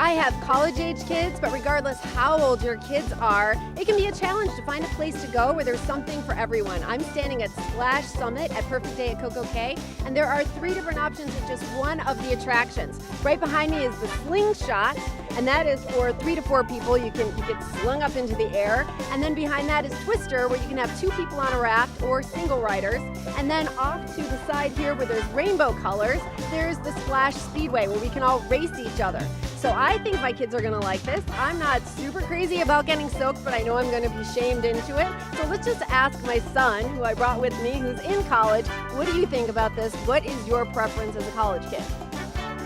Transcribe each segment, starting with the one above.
I have college-age kids, but regardless how old your kids are, it can be a challenge to find a place to go where there's something for everyone. I'm standing at Splash Summit at Perfect Day at Coco Cay, and there are 3 different options at just one of the attractions. Right behind me is the slingshot, and that is for 3 to 4 people. You get slung up into the air. And then behind that is Twister, where you can have 2 people on a raft or single riders. And then off to the side here where there's rainbow colors, there's the Splash Speedway, where we can all race each other. So I think my kids are gonna like this. I'm not super crazy about getting soaked, but I know I'm gonna be shamed into it. So let's just ask my son, who I brought with me, who's in college, what do you think about this? What is your preference as a college kid?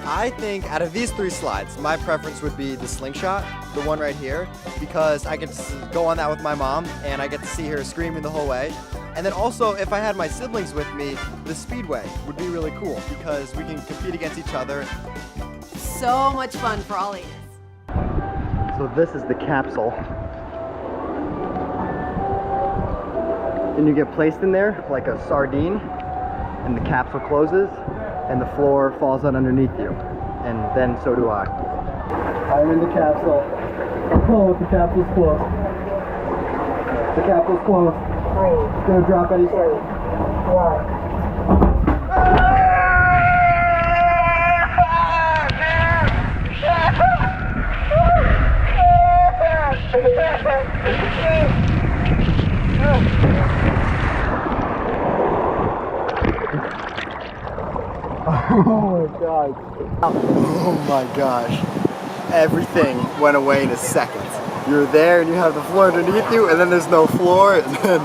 I think out of these 3 slides, my preference would be the slingshot, the one right here, because I get to go on that with my mom and I get to see her screaming the whole way. And then also, if I had my siblings with me, the speedway would be really cool because we can compete against each other. So much fun for all ages. So this is the capsule. And you get placed in there like a sardine, and the capsule closes, and the floor falls out underneath you. And then so do I. I'm in the capsule. Oh, the capsule's closed. The capsule's closed. 3, It's gonna drop any 2, 1. Oh my god. Oh my gosh. Everything went away in a second. You're there and you have the floor underneath you, and then there's no floor, and then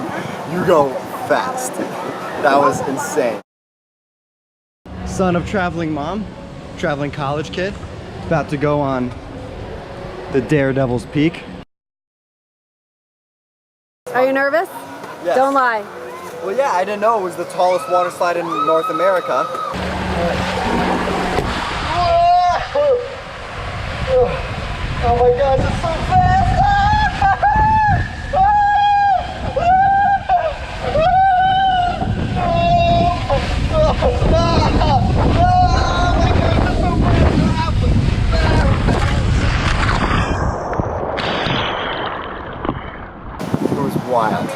you go fast. That was insane. Son of traveling mom, traveling college kid, about to go on the Daredevil's Peak. Are you nervous? Yes. Don't lie. Well, yeah, I didn't know it was the tallest water slide in North America. Oh my gosh, it's so fast! It was wild.